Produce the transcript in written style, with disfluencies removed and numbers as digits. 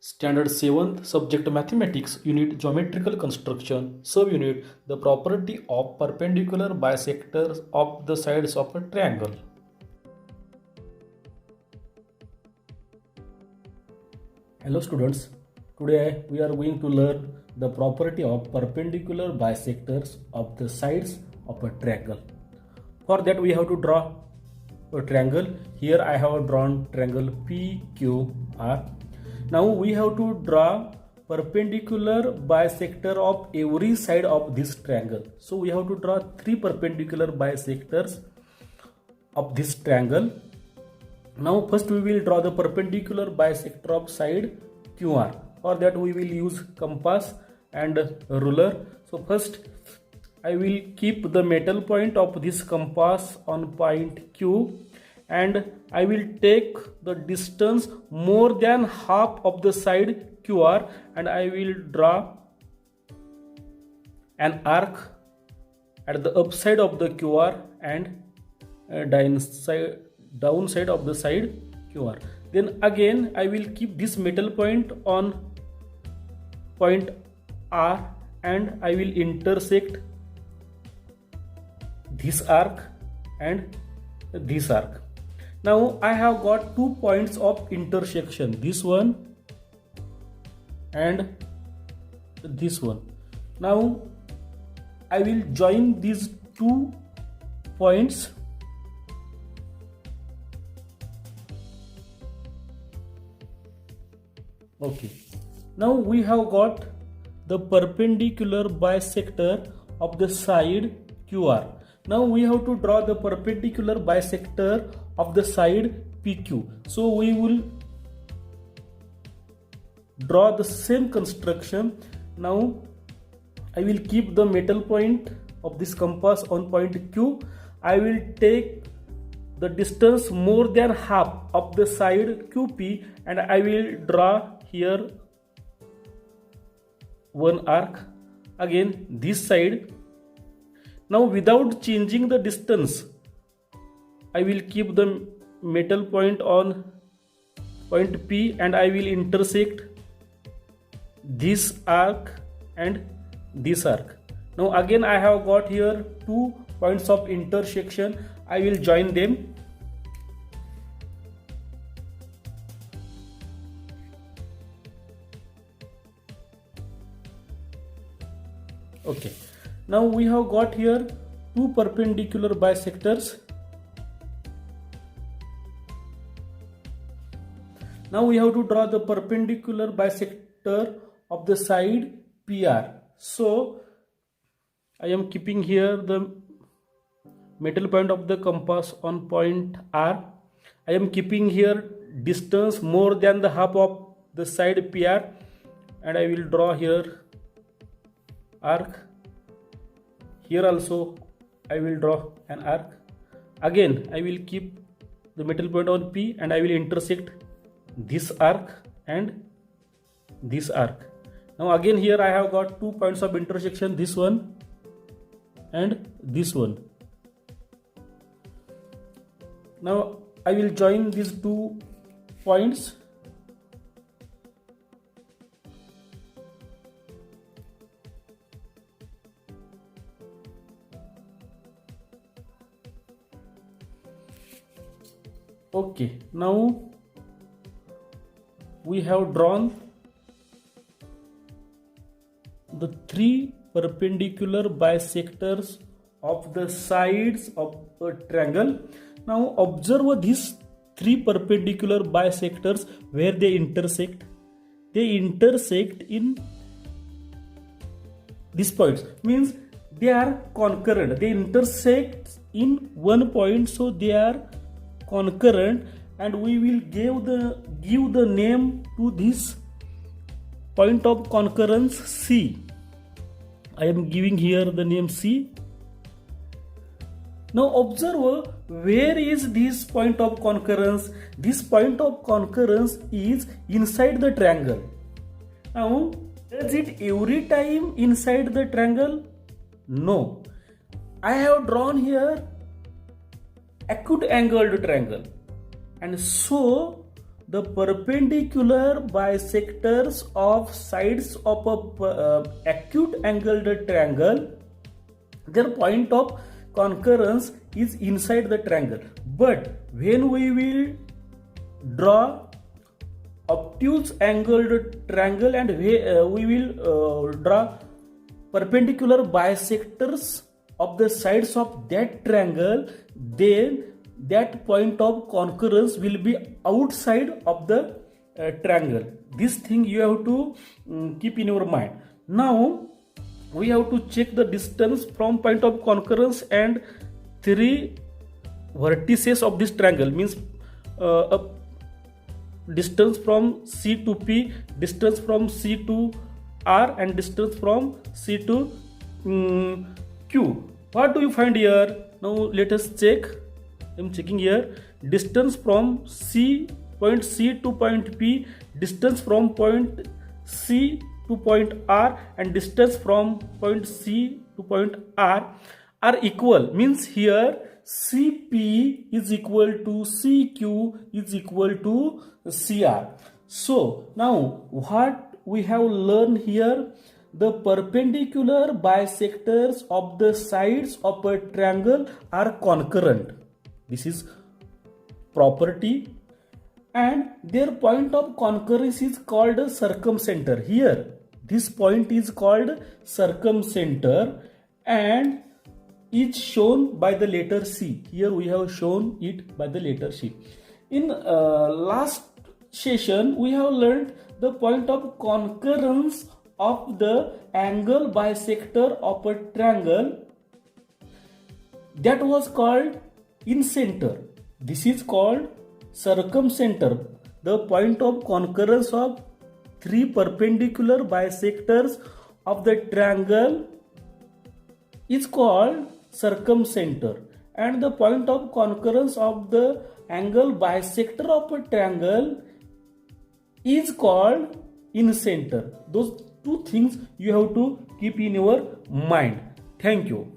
Standard 7th Subject Mathematics Unit Geometrical Construction Subunit The property of perpendicular bisectors of the sides of a triangle. Hello students, today we are going to learn the property of perpendicular bisectors of the sides of a triangle. For that we have to draw a triangle. Here I have drawn triangle PQR. Now we have to draw perpendicular bisector of every side of this triangle. So we have to draw three perpendicular bisectors of this triangle. Now first we will draw the perpendicular bisector of side QR. For that we will use compass and ruler. So first I will keep the metal point of this compass on point Q, and I will take the distance more than half of the side QR, and I will draw an arc at the upside of the QR and downside of the side QR. Then again I will keep this metal point on point R, and I will intersect this arc and this arc. Now I have got 2 points of intersection, this one and this one. Now I will join these 2 points. Okay, now we have got the perpendicular bisector of the side QR. Now we have to draw the perpendicular bisector of the side PQ. So we will draw the same construction. Now I will keep the metal point of this compass on point Q. I will take the distance more than half of the side QP, and I will draw here one arc, again this side. Now without changing the distance, I will keep the metal point on point P, and I will intersect this arc and this arc. Now again I have got here 2 points of intersection. I will join them. Okay, now we have got here 2 perpendicular bisectors. Now we have to draw the perpendicular bisector of the side PR. So I am keeping here the metal point of the compass on point R. I am keeping here distance more than the half of the side PR, and I will draw here arc. Here also I will draw an arc. Again I will keep the metal point on P, and I will intersect this arc and this arc. Now again here I have got 2 points of intersection, this one and this one. Now I will join these 2 points. Okay, now we have drawn the 3 perpendicular bisectors of the sides of a triangle. Now observe these 3 perpendicular bisectors where they intersect. They intersect in these points, means they are concurrent. They intersect in one point, so they are concurrent, and we will give the name to this point of concurrence C. I am giving here the name C. Now observe where is this point of concurrence. This point of concurrence is inside the triangle. Now is it every time inside the triangle? No. I have drawn here acute angled triangle, and so the perpendicular bisectors of sides of a acute angled triangle, their point of concurrence is inside the triangle. But when we will draw obtuse angled triangle and we will draw perpendicular bisectors of the sides of that triangle, then that point of concurrence will be outside of the triangle. This thing you have to keep in your mind. Now we have to check the distance from point of concurrence and three vertices of this triangle, means a distance from C to P, distance from C to R, and distance from C to Q. What do you find here? Now let us check. I am checking here. Distance from point C to point P, distance from point C to point R, and distance from point C to point R are equal. Means here CP is equal to CQ is equal to CR. So now what we have learned here, the perpendicular bisectors of the sides of a triangle are concurrent. This is property, and their point of concurrence is called a circumcenter. Here this point is called circumcenter and is shown by the letter C. Here we have shown it by the letter C. In last session we have learned the point of concurrence of the angle bisector of a triangle, that was called incenter. This is called circumcenter. The point of concurrence of three perpendicular bisectors of the triangle is called circumcenter, and the point of concurrence of the angle bisector of a triangle is called incenter. Those two things you have to keep in your mind. Thank you.